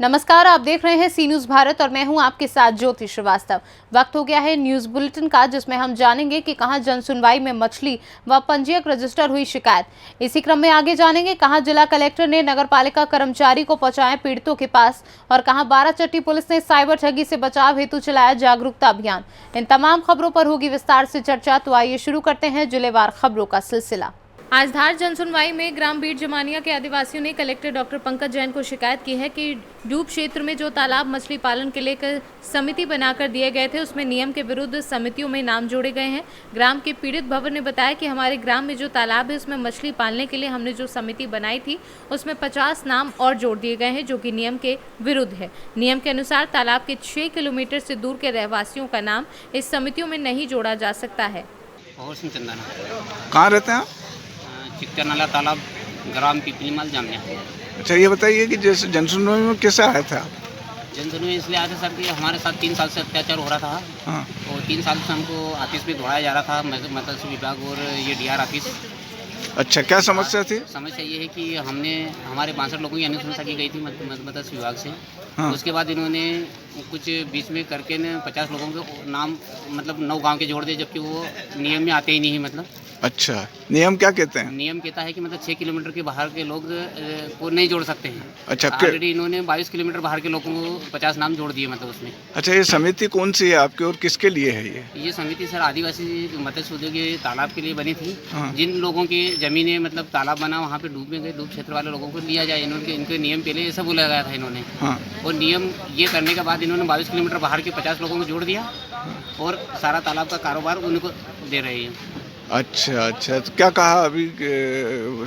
नमस्कार, आप देख रहे हैं सी न्यूज भारत और मैं हूं आपके साथ ज्योति श्रीवास्तव। वक्त हो गया है न्यूज बुलेटिन का, जिसमें हम जानेंगे कि कहां जनसुनवाई में मछली व पंजीयक रजिस्टर हुई शिकायत। इसी क्रम में आगे जानेंगे कहां जिला कलेक्टर ने नगरपालिका कर्मचारी को पहुंचाए पीड़ितों के पास और कहां बाराचट्टी पुलिस ने साइबर ठगी से बचाव हेतु चलाया जागरूकता अभियान। इन तमाम खबरों पर होगी विस्तार से चर्चा, तो आइए शुरू करते हैं जिलेवार खबरों का सिलसिला। आज धार जनसुनवाई में ग्राम बीट जमानिया के आदिवासियों ने कलेक्टर डॉक्टर पंकज जैन को शिकायत की है कि डूब क्षेत्र में जो तालाब मछली पालन के लिए समिति बनाकर दिए गए थे, उसमें नियम के विरुद्ध समितियों में नाम जोड़े गए हैं। ग्राम के पीड़ित भवन ने बताया कि हमारे ग्राम में जो तालाब है उसमें मछली पालने के लिए हमने जो समिति बनाई थी उसमें 50 नाम और जोड़ दिए गए हैं, जो कि नियम के विरुद्ध है। नियम के अनुसार तालाब के 6 किलोमीटर से दूर के रहवासियों का नाम इस समितियों में नहीं जोड़ा जा सकता है। कहाँ रहते हैं आप? चिक्कर नाला तालाब, ग्राम पिपलीमाल जामिया। अच्छा, ये बताइए कि जैसे जनसुनवाई में कैसे आया था? जनसुनवाई इसलिए आए थे सर कि हमारे साथ 3 साल से अत्याचार हो रहा था। हाँ। और 3 साल से हमको ऑफिस में दौड़ाया जा रहा था, मत्स्य विभाग और ये डीआर ऑफिस। अच्छा, क्या समस्या थी? समस्या ये है कि हमने हमारे 62 लोगों की अनुशंसा की गई थी मत्स्य विभाग से। हाँ। उसके बाद इन्होंने कुछ बीच में करके न 50 लोगों के नाम 9 गाँव के जोड़ दिए, जबकि वो नियम में आते ही नहीं है। अच्छा, नियम क्या कहते हैं? नियम कहता है कि 6 किलोमीटर के बाहर के लोग को नहीं जोड़ सकते हैं। अच्छा, ऑलरेडी इन्होंने 22 किलोमीटर बाहर के लोगों को 50 नाम जोड़ दिए उसमें। अच्छा, ये समिति कौन सी है आपकी और किसके लिए है ये? समिति सर आदिवासी मत्स्य उद्योग के तालाब के लिए बनी थी। हाँ। जिन लोगों की जमीनें तालाब बना वहाँ पे डूब में गए, डूब क्षेत्र वाले लोगों को लिया जाए। इनके नियम पहले ये सब बोला गया था इन्होंने। हाँ। और नियम ये करने के बाद इन्होंने 22 किलोमीटर बाहर के 50 लोगों को जोड़ दिया और सारा तालाब का कारोबार उनको दे रहे हैं। अच्छा, तो क्या कहा अभी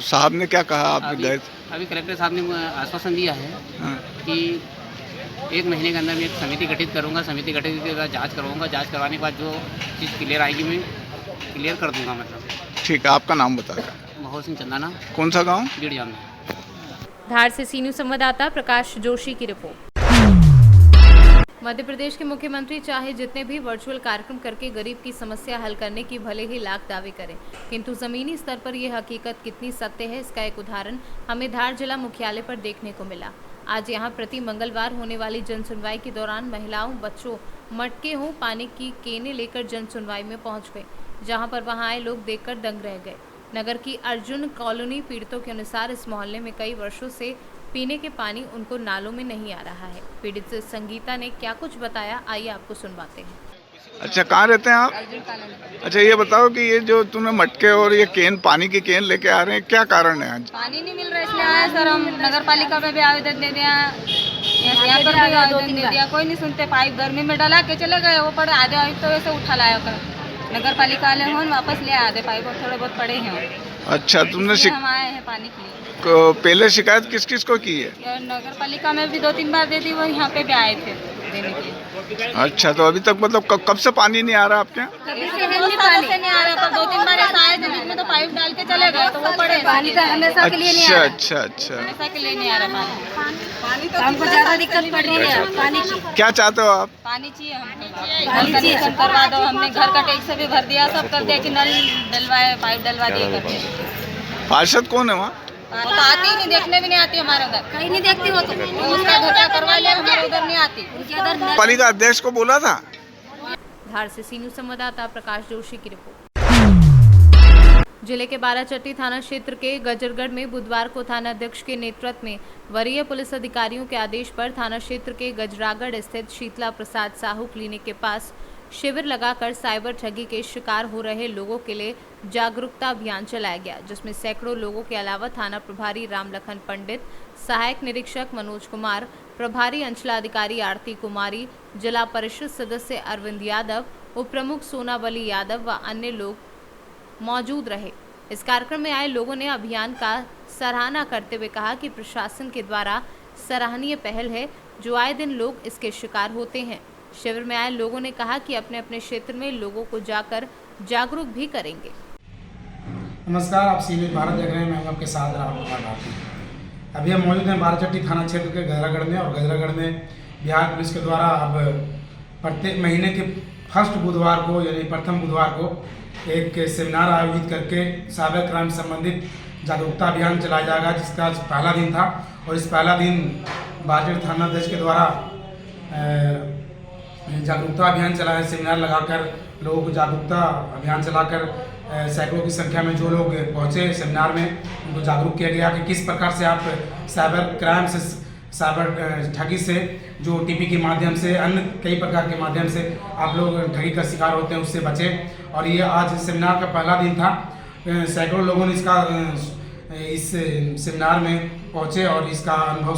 साहब ने? क्या कहा आप गए? अभी कलेक्टर साहब ने आश्वासन दिया है। हाँ। कि 1 महीने के अंदर मैं एक समिति गठित करूंगा। समिति गठित के बाद जाँच करवाऊंगा। जाँच करवाने के बाद जो चीज़ क्लियर आएगी मैं क्लियर कर दूंगा। ठीक है, आपका नाम बता दें। महोल सिंह चंदाना। कौन सा गाँव? बीट जामिया। धार से सी न्यूज संवाददाता प्रकाश जोशी की रिपोर्ट। मध्य प्रदेश के मुख्यमंत्री चाहे जितने भी वर्चुअल कार्यक्रम करके गरीब की समस्या हल करने की भले ही लाख दावे करें, किंतु जमीनी स्तर पर यह हकीकत कितनी सत्य है, इसका एक उदाहरण हमें धार जिला मुख्यालय पर देखने को मिला। आज यहां प्रति मंगलवार होने वाली जनसुनवाई के दौरान महिलाओं, बच्चों मटके हों पानी की केने लेकर जनसुनवाई में पहुंच गए, जहां पर वहां आए लोग देखकर दंग रह गए। नगर की अर्जुन कॉलोनी पीड़ितों के अनुसार इस मोहल्ले में कई वर्षों से पीने के पानी उनको नालों में नहीं आ रहा है। पीड़ित संगीता ने क्या कुछ बताया, आइए आपको सुनवाते हैं। अच्छा, कहाँ रहते हैं आप? अच्छा, ये बताओ कि ये जो तुमने मटके और ये केन, पानी की केन लेके आ रहे हैं, क्या कारण है? आज पानी नहीं मिल रहा इसलिए आए सर। हम नगर पालिका में भी आवेदन दे दिया, यहाँ पर भी आवेदन दे दिया, कोई नहीं सुनते। पाइप गर्मी में डला के चले गए, वो पड़े आधे पाइप तो वैसे उठा लाया कर नगर पालिका वाले हो वापस ले आधे पाइप और थोड़े बहुत पड़े हैं। अच्छा, तुमने हम आए हैं पानी के लिए। पहले शिकायत किस किस को की है? नगर पालिका में भी 2-3 बार दे दी, वो यहाँ पे भी आए थे देने के लिए। अच्छा, तो अभी तक कब से पानी नहीं आ रहा आपके यहाँ? कभी से नहीं आ रहा, पर 2-3 बार ऐसा आए थे, बीच में तो पाइप डाल के चले गए, तो वो पड़े। पानी तो हमेशा के लिए नहीं आ रहा। अच्छा, हमेशा के लिए नहीं आ रहा पानी तो हमको ज्यादा दिक्कत पड़ रही है पानी की। क्या चाहते हो आप? पानी चाहिए हमको, कनेक्शन करवा दो। हमने घर का टैक्स भी भर दिया, सब कर दिया कि नल डलवाए, पाइप डलवा दिए करके। पार्षद कौन है वहाँ? वो तो आती ही नहीं, देखने भी नहीं आती हमारे उधर, कहीं नहीं देखती वो तो। उसका घर का करवा लिया, हमारे उधर नहीं आती। पालिका अध्यक्ष को बोला था। धार से सी न्यूज संवाददाता प्रकाश जोशी की रिपोर्ट। जिले के बाराचट्टी थाना क्षेत्र के गजरगढ़ में बुधवार को थाना अध्यक्ष के नेतृत्व में वरीय पुलिस अधिकारियों के आदेश पर थाना क्षेत्र के गजरागढ़ स्थित शीतला प्रसाद साहू क्लिनिक के पास शिविर लगाकर साइबर ठगी के शिकार हो रहे लोगों के लिए जागरूकता अभियान चलाया गया, जिसमें सैकड़ों लोगों के अलावा थाना प्रभारी रामलखन पंडित, सहायक निरीक्षक मनोज कुमार, प्रभारी अंचलाधिकारी आरती कुमारी, जिला परिषद सदस्य अरविंद यादव, उप प्रमुख सोनावली यादव व अन्य लोग मौजूद रहे। इस कार्यक्रम में आए लोगों ने अभियान का सराहना करते हुए कहा कि प्रशासन के द्वारा सराहनीय पहल है, जो आए दिन लोग इसके शिकार होते हैं। शिविर में आए लोगों ने कहा कि अपने अपने क्षेत्र में लोगों को जाकर जागरूक भी करेंगे। नमस्कार, आप सी न्यूज भारत देख रहे हैं। मैं आपके साथ राहुल कुमार भाटी। अभी हम मौजूद हैं बाराचट्टी थाना क्षेत्र के गजरागढ़ में, और गजरागढ़ में बिहार पुलिस के द्वारा अब प्रत्येक महीने के फर्स्ट बुधवार को, यानी प्रथम बुधवार को, एक सेमिनार आयोजित करके साइबर क्राइम संबंधित जागरूकता अभियान चलाया जाएगा, जिसका आज पहला दिन था। और इस पहला दिन बारचट्टी थानाध्यक्ष के द्वारा जागरूकता अभियान चलाया, सेमिनार लगाकर लोगों को जागरूकता अभियान चलाकर सैकड़ों की संख्या में जो लोग पहुंचे सेमिनार में, उनको जागरूक किया गया कि किस प्रकार से आप साइबर क्राइम से, साइबर ठगी से, जो टीपी के माध्यम से, अन्य कई प्रकार के माध्यम से आप लोग ठगी का शिकार होते हैं, उससे बचें। और ये आज सेमिनार का पहला दिन था। सैकड़ों लोगों ने इस सेमिनार में पहुंचे और इसका अनुभव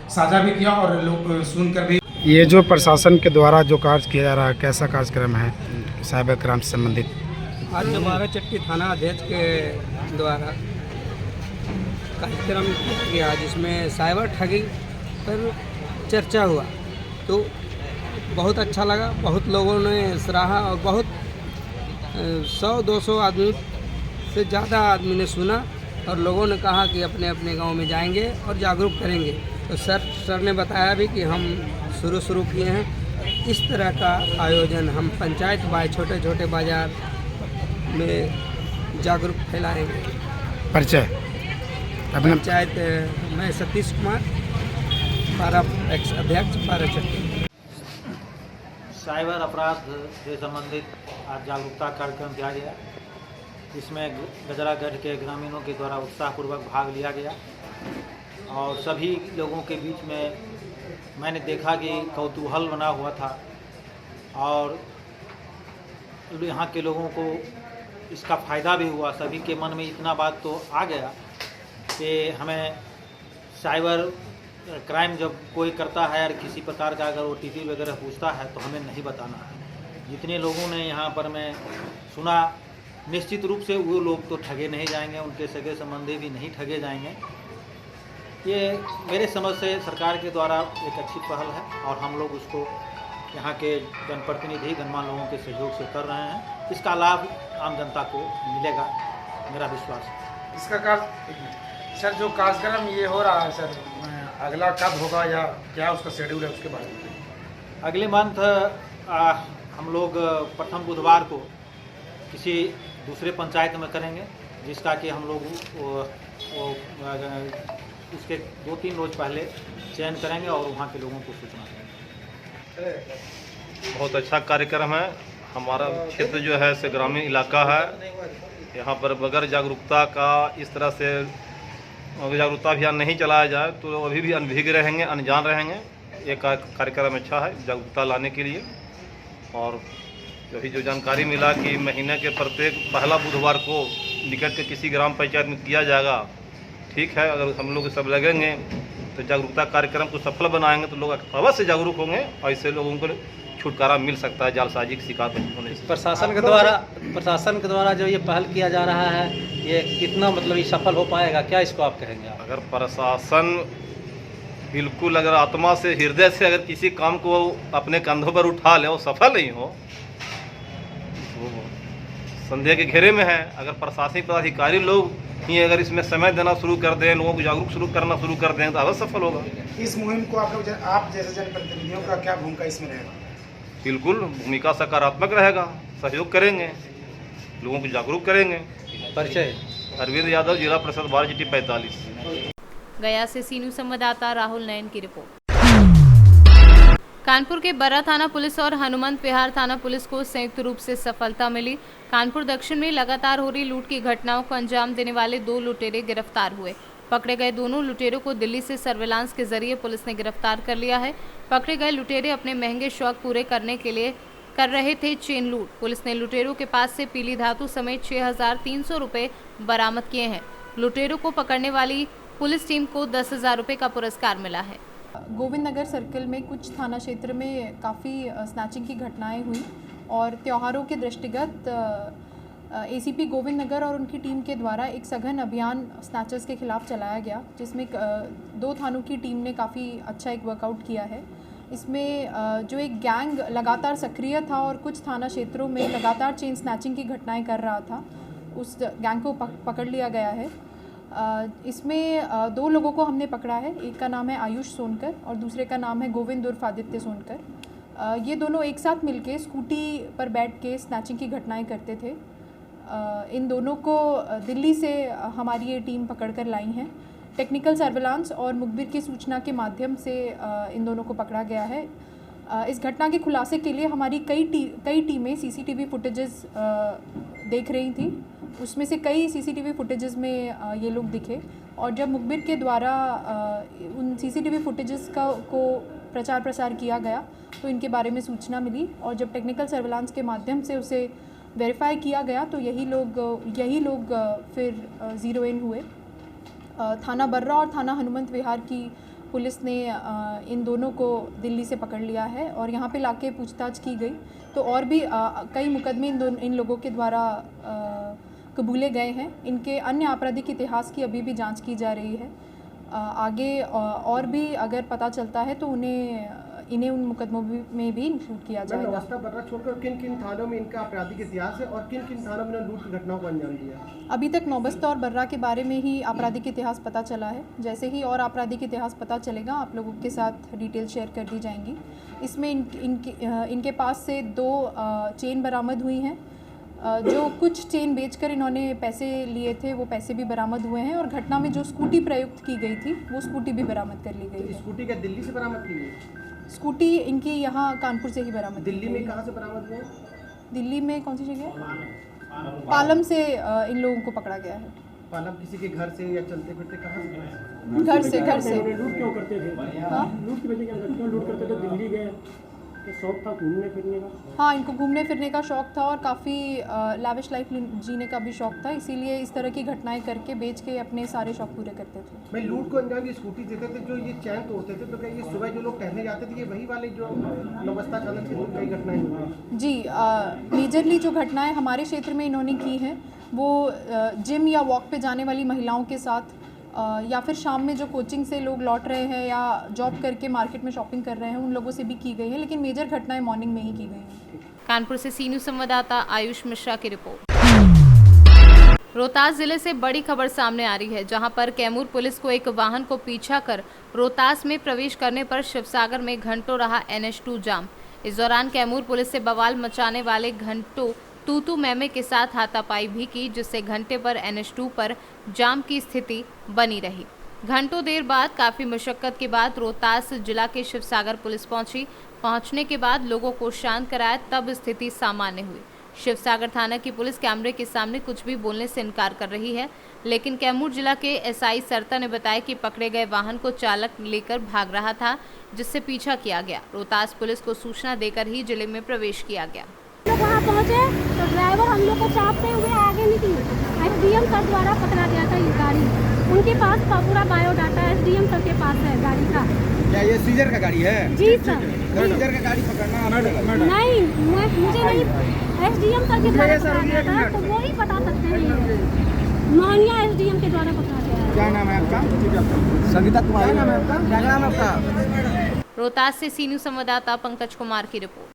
साझा भी किया और लोग सुनकर भी। ये जो प्रशासन के द्वारा जो कार्य किया जा रहा है, कैसा कार्यक्रम है साइबर क्राइम से संबंधित? आज बाराचट्टी थाना अध्यक्ष के द्वारा कार्यक्रम किया गया जिसमें साइबर ठगी पर चर्चा हुआ, तो बहुत अच्छा लगा। बहुत लोगों ने सराहा और बहुत 100-200 आदमी से ज़्यादा आदमी ने सुना और लोगों ने कहा कि अपने अपने गांव में जाएंगे और जागरूक करेंगे। तो सर ने बताया भी कि हम शुरू किए हैं इस तरह का आयोजन, हम पंचायत बाय छोटे छोटे बाजार में जागरूक फैलाएंगे। परिचय अपने पंचायत, मैं सतीश कुमार, अध्यक्ष बाराचट्टी। साइबर अपराध से संबंधित आज जागरूकता कार्यक्रम किया गया। इसमें गजरागढ़ के ग्रामीणों के द्वारा उत्साहपूर्वक भाग लिया गया और सभी लोगों के बीच में मैंने देखा कि कौतूहल बना हुआ था और यहाँ के लोगों को इसका फ़ायदा भी हुआ। सभी के मन में इतना बात तो आ गया कि हमें साइबर क्राइम जब कोई करता है और किसी प्रकार का अगर OTP वगैरह पूछता है तो हमें नहीं बताना है। जितने लोगों ने यहाँ पर मैं सुना, निश्चित रूप से वो लोग तो ठगे नहीं जाएंगे, उनके सगे संबंधी भी नहीं ठगे जाएंगे। ये मेरे समझ से सरकार के द्वारा एक अच्छी पहल है और हम लोग उसको यहाँ के जनप्रतिनिधि गणमान्य लोगों के सहयोग से कर रहे हैं। इसका लाभ आम जनता को मिलेगा, मेरा विश्वास है। इसका सर जो कार्यक्रम ये हो रहा है सर, अगला कब होगा या क्या उसका शेड्यूल है, उसके बारे में? अगले मंथ हम लोग प्रथम बुधवार को किसी दूसरे पंचायत में करेंगे, जिसका कि हम लोग उसके 2-3 रोज पहले चयन करेंगे और वहाँ के लोगों को सूचना देंगे। बहुत अच्छा कार्यक्रम है। हमारा क्षेत्र जो है से ग्रामीण इलाका है। यहाँ पर बगैर जागरूकता का इस तरह से जागरूकता अभियान नहीं चलाया जाए तो अभी भी अनभिज्ञ रहेंगे, अनजान रहेंगे। ये कार्यक्रम अच्छा है जागरूकता लाने के लिए। और अभी जो जानकारी मिला कि महीने के प्रत्येक पहला बुधवार को निकट के किसी ग्राम पंचायत में किया जाएगा, ठीक है। अगर हम लोग सब लगेंगे तो जागरूकता कार्यक्रम को सफल बनाएंगे तो लोग अवश्य जागरूक होंगे और इससे लोगों को छुटकारा मिल सकता है जालसाजी की शिकार होने से। प्रशासन के द्वारा जो ये पहल किया जा रहा है, ये कितना मतलब ये सफल हो पाएगा, क्या इसको आप कहेंगे? अगर प्रशासन बिल्कुल अगर आत्मा से, हृदय से अगर किसी काम को अपने कंधों पर उठा ले और सफल नहीं हो तो संदेह के घेरे में है। अगर प्रशासनिक पदाधिकारी लोग ही अगर इसमें समय देना शुरू कर दें, लोगों को जागरूक करना शुरू कर दें तो अवश्य सफल होगा। इस मुहिम को आप जैसे जनप्रतिनिधियों का क्या भूमिका इसमें रहेगा? बिल्कुल भूमिका सकारात्मक रहेगा, सहयोग करेंगे, लोगों को जागरूक करेंगे। परिचय अरविंद यादव, जिला परिषद बाराचट्टी 45। गया से सी न्यूज़ संवाददाता राहुल नयन की रिपोर्ट। कानपुर के बर्रा थाना पुलिस और हनुमंत विहार थाना पुलिस को संयुक्त रूप से सफलता मिली। कानपुर दक्षिण में लगातार हो रही लूट की घटनाओं को अंजाम देने वाले 2 लुटेरे गिरफ्तार हुए। पकड़े गए दोनों लुटेरों को दिल्ली से सर्विलांस के जरिए पुलिस ने गिरफ्तार कर लिया है। पकड़े गए लुटेरे अपने महंगे शौक पूरे करने के लिए कर रहे थे चेन लूट। पुलिस ने लुटेरों के पास से पीली धातु समेत 6,300 रुपये बरामद किए हैं। लुटेरों को पकड़ने वाली पुलिस टीम को 10,000 रुपये का पुरस्कार मिला है। गोविंद नगर सर्कल में कुछ थाना क्षेत्र में काफ़ी स्नैचिंग की घटनाएं हुई और त्योहारों के दृष्टिगत एसीपी गोविंद नगर और उनकी टीम के द्वारा एक सघन अभियान स्नैचर्स के खिलाफ चलाया गया, जिसमें 2 थानों की टीम ने काफ़ी अच्छा एक वर्कआउट किया है। इसमें जो एक गैंग लगातार सक्रिय था और कुछ थाना क्षेत्रों में लगातार चेन स्नैचिंग की घटनाएं कर रहा था, उस गैंग को पकड़ लिया गया है। इसमें 2 लोगों को हमने पकड़ा है। एक का नाम है आयुष सोनकर और दूसरे का नाम है गोविंद उर्फ आदित्य सोनकर। ये दोनों एक साथ मिलके स्कूटी पर बैठ के स्नैचिंग की घटनाएं करते थे। इन दोनों को दिल्ली से हमारी ये टीम पकड़ कर लाई हैं। टेक्निकल सर्विलांस और मुखबिर की सूचना के माध्यम से इन दोनों को पकड़ा गया है। इस घटना के खुलासे के लिए हमारी कई टीमें सीसीटीवी फुटेजेस देख रही थी। उसमें से कई सीसीटीवी फुटेजेस में ये लोग दिखे और जब मुखबिर के द्वारा उन सीसीटीवी फुटेजेस को प्रचार प्रसार किया गया तो इनके बारे में सूचना मिली और जब टेक्निकल सर्विलांस के माध्यम से उसे वेरीफाई किया गया तो यही लोग फिर ज़ीरो इन हुए। थाना बर्रा और थाना हनुमंत विहार की पुलिस ने इन दोनों को दिल्ली से पकड़ लिया है और यहाँ पे लाके पूछताछ की गई तो और भी कई मुकदमे इन लोगों के द्वारा कबूले गए हैं। इनके अन्य आपराधिक इतिहास की अभी भी जांच की जा रही है। आगे और भी अगर पता चलता है तो इन्हें उन मुकदमों में भी इंक्लूड किया जाएगा। नौबस्ता बर्रा छोड़कर किन किन थानों में इनका आपराधिक इतिहास है और किन किन थानों में लूट की घटनाओं को अंजाम दिया? अभी तक नौबस्ता और बर्रा के बारे में ही आपराधिक इतिहास पता चला है। जैसे ही और आपराधिक इतिहास पता चलेगा आप लोगों के साथ डिटेल शेयर कर दी जाएंगी। इसमें इनके पास से 2 चेन बरामद हुई हैं। जो कुछ चेन बेचकर इन्होंने पैसे लिए थे वो पैसे भी बरामद हुए हैं और घटना में जो स्कूटी प्रयुक्त की गई थी वो स्कूटी भी बरामद कर ली गई है। स्कूटी क्या दिल्ली से बरामद की गई? स्कूटी इनकी यहाँ कानपुर से ही बरामद। दिल्ली में कहाँ से बरामद हुए? दिल्ली में कौन सी जगह? पालम से इन लोगों को पकड़ा गया है। पालम किसी के घर से या चलते फिरते कहाँ से? घर से। लूट क्यों करते थे? हाँ, लूट की वजह क्या क्यों लूट करते थे? दिल्ली गए तो शौक था घूमने फिरने का? हाँ, इनको घूमने फिरने का शौक़ था और काफ़ी लाविश लाइफ जीने का भी शौक़ था, इसीलिए इस तरह की घटनाएं करके बेच के अपने सारे शौक़ पूरे करते थे। मैं लूट को अंजाम ये स्कूटी देते थे, जो ये चैन तोड़ते थे, तो क्या ये सुबह जो लोग टहलने जाते थे ये वही वाले जो नौबस्ता चालक से कई घटनाएं हुई? जी, मेजरली जो घटनाएँ हमारे क्षेत्र में इन्होंने की हैं वो जिम या वॉक पे जाने वाली महिलाओं के साथ या फिर शाम में जो कोचिंग से लोग लौट रहे हैं या जॉब करके मार्केट में शॉपिंग कर रहे हैं उन लोगों से भी की गई है, लेकिन मेजर घटनाएं मॉर्निंग में ही की गई हैं। कानपुर से सी न्यूज़ संवाददाता आयुष मिश्रा की रिपोर्ट। रोहतास जिले से बड़ी खबर सामने आ रही है, जहां पर कैमूर पुलिस को एक वाहन को पीछा कर रोहतास में प्रवेश करने पर शिवसागर में घंटों रहा NH2 जाम। इस दौरान कैमूर पुलिस से बवाल मचाने वाले घंटों तू मैमे के साथ हाथापाई भी की, जिससे घंटे पर NH2 पर जाम की स्थिति बनी रही। घंटों देर बाद काफी मशक्कत के बाद रोहतास जिला के शिवसागर पुलिस पहुंचने के बाद लोगों को शांत कराया, तब स्थिति सामान्य हुई। शिवसागर थाना की पुलिस कैमरे के सामने कुछ भी बोलने से इनकार कर रही है, लेकिन कैमूर जिला के SI सरता ने बताया कि पकड़े गए वाहन को चालक लेकर भाग रहा था, जिससे पीछा किया गया। रोहतास पुलिस को सूचना देकर ही जिले में प्रवेश किया गया। लोग वहाँ पहुँचे तो ड्राइवर हम लोग को चापते हुए आगे निकली। SDM सर द्वारा पकड़ा गया था ये गाड़ी। उनके पास पूरा बायोडाटा SDM सर के पास है गाड़ी का। क्या ये सीजर का गाड़ी है? जी सर। सीजर का गाड़ी पकड़ना नहीं, मुझे नहीं, SDM सर के द्वारा पकड़ा गया था, तो वो ही बता सकते हैं। मोहनिया SDM के द्वारा पकड़ा गया है। क्या नाम है आपका? संगीता कुमारी। क्या नाम है आपका? क्या नाम है आपका? रोहतास से सी न्यूज़ संवाददाता पंकज कुमार की रिपोर्ट।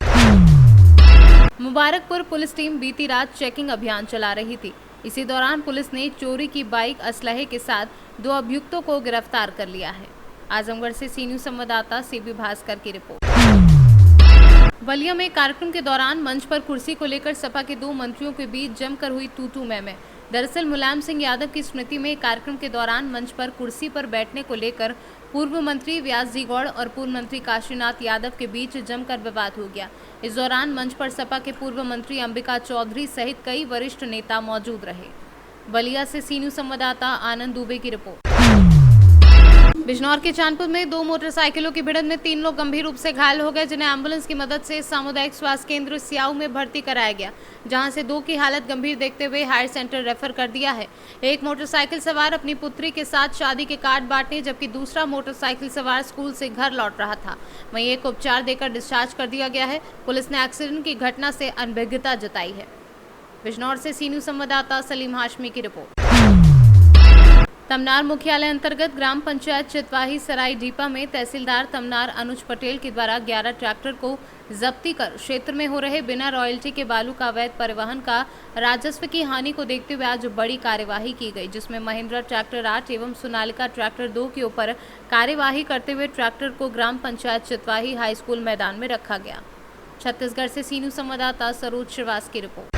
मुबारकपुर पुलिस टीम बीती रात चेकिंग अभियान चला रही थी। इसी दौरान पुलिस ने चोरी की बाइक असलहे के साथ 2 अभियुक्तों को गिरफ्तार कर लिया है। आजमगढ़ से सी न्यूज़ संवाददाता CB भास्कर की रिपोर्ट। बलिया में कार्यक्रम के दौरान मंच पर कुर्सी को लेकर सपा के 2 मंत्रियों के बीच जमकर हुई तू मैं। दरअसल मुलायम सिंह यादव की स्मृति में कार्यक्रम के दौरान मंच पर कुर्सी पर बैठने को लेकर पूर्व मंत्री व्यास जी गौड़ और पूर्व मंत्री काशीनाथ यादव के बीच जमकर विवाद हो गया। इस दौरान मंच पर सपा के पूर्व मंत्री अंबिका चौधरी सहित कई वरिष्ठ नेता मौजूद रहे। बलिया से सी न्यूज़ संवाददाता आनंद दुबे की रिपोर्ट। बिजनौर के चांदपुर में 2 मोटरसाइकिलों की भिड़ंत में 3 लोग गंभीर रूप से घायल हो गए, जिन्हें एम्बुलेंस की मदद से सामुदायिक स्वास्थ्य केंद्र सियाऊ में भर्ती कराया गया, जहां से 2 की हालत गंभीर देखते हुए हायर सेंटर रेफर कर दिया है। एक मोटरसाइकिल सवार अपनी पुत्री के साथ शादी के कार्ड बांटने, जबकि दूसरा मोटरसाइकिल सवार स्कूल से घर लौट रहा था। वहीं एक उपचार देकर डिस्चार्ज कर दिया गया है। पुलिस ने एक्सीडेंट की घटना से अनभिज्ञता जताई है। बिजनौर से सी न्यूज़ संवाददाता सलीम हाशमी की रिपोर्ट। तमनार मुख्यालय अंतर्गत ग्राम पंचायत चितवाही सराय डीपा में तहसीलदार तमनार अनुज पटेल के द्वारा 11 ट्रैक्टर को जब्ती कर क्षेत्र में हो रहे बिना रॉयल्टी के बालू का अवैध परिवहन का राजस्व की हानि को देखते हुए आज बड़ी कार्यवाही की गई, जिसमें महिंद्रा ट्रैक्टर 8 एवं सोनालिका ट्रैक्टर 2 के ऊपर कार्यवाही करते हुए ट्रैक्टर को ग्राम पंचायत चितवाही हाई स्कूल मैदान में रखा गया। छत्तीसगढ़ से सी न्यूज़ संवाददाता सरोज श्रीवास की रिपोर्ट।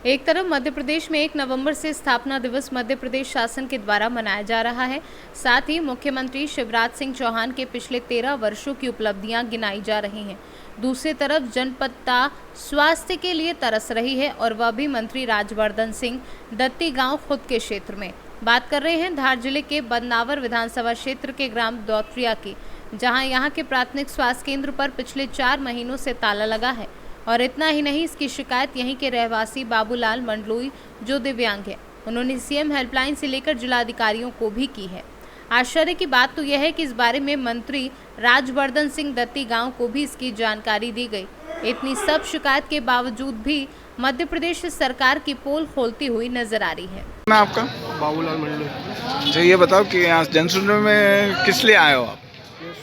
एक तरफ मध्य प्रदेश में 1 नवंबर से स्थापना दिवस मध्य प्रदेश शासन के द्वारा मनाया जा रहा है। साथ ही मुख्यमंत्री शिवराज सिंह चौहान के पिछले 13 वर्षों की उपलब्धियां गिनाई जा रही हैं। दूसरी तरफ जनपदता स्वास्थ्य के लिए तरस रही है और वह भी मंत्री राजवर्धन सिंह दत्ती गांव खुद के क्षेत्र में। बात कर रहे हैं धार जिले के बदनावर विधानसभा क्षेत्र के ग्राम दौत्रिया की, जहां यहां के प्राथमिक स्वास्थ्य केंद्र पर पिछले 4 महीनों से ताला लगा है। और इतना ही नहीं, इसकी शिकायत यहीं के रहवासी बाबूलाल मंडलोई जो दिव्यांग है, उन्होंने सीएम हेल्पलाइन से लेकर जिलाधिकारियों को भी की है। आश्चर्य की बात तो यह है कि इस बारे में मंत्री राजवर्धन सिंह दत्ती गांव को भी इसकी जानकारी दी गई। इतनी सब शिकायत के बावजूद भी मध्य प्रदेश सरकार की पोल खोलती हुई नजर आ रही है। ना आपका बाबूलाल मंडलोई। अच्छा, ये बताओ कि यहाँ जनसुनवाई में किस लिए आए हो आप?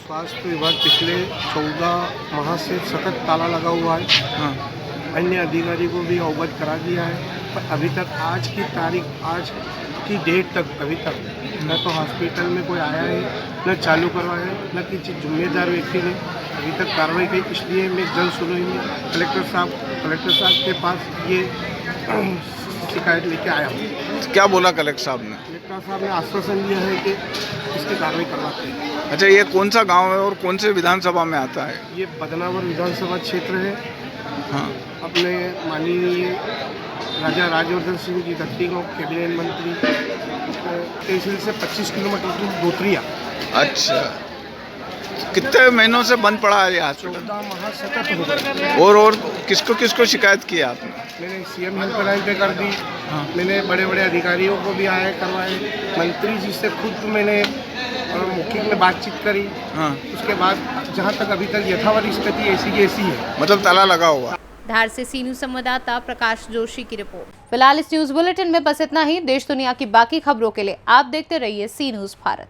स्वास्थ्य विभाग पिछले 14 माह से सतत ताला लगा हुआ है। हाँ। अन्य अधिकारी को भी अवगत करा दिया है, पर अभी तक आज की तारीख, आज की डेट तक अभी तक न तो हॉस्पिटल में कोई आया है, न चालू करवाया है, न किसी जिम्मेदार व्यक्ति ने अभी तक कार्रवाई की। इसलिए मैं जन सुनवाई में कलेक्टर साहब के पास ये शिकायत लेके आया हूँ। क्या बोला कलेक्टर साहब ने? कलेक्टर साहब ने आश्वासन दिया है कि इसकी कार्रवाई करवाते हैं। अच्छा, ये कौन सा गांव है और कौन से विधानसभा में आता है? ये बदनावर विधानसभा क्षेत्र है। हाँ। अपने माननीय राजा राजवर्धन सिंह जी दत्ती गाँव कैबिनेट मंत्री तहसील से 25 किलोमीटर दूर दौत्रिया। अच्छा, कितने महीनों से बंद पड़ा है ये हॉस्पिटल? 14 माह सतत हो गए। और किसको शिकायत की आपने? मैंने सीएम हेल्पलाइन पे कर दी। हाँ। मैंने बड़े बड़े अधिकारियों को भी आया करवाए, मंत्री जी से खुद मैंने मौखिक में बातचीत करी। हाँ। उसके बाद जहाँ तक अभी तक यथावत स्थिति ऐसी की ऐसी है, मतलब ताला लगा हुआ। धार से सी न्यूज संवाददाता प्रकाश जोशी की रिपोर्ट। फिलहाल इस न्यूज बुलेटिन में बस इतना ही। देश दुनिया की बाकी खबरों के लिए आप देखते रहिए सी न्यूज भारत।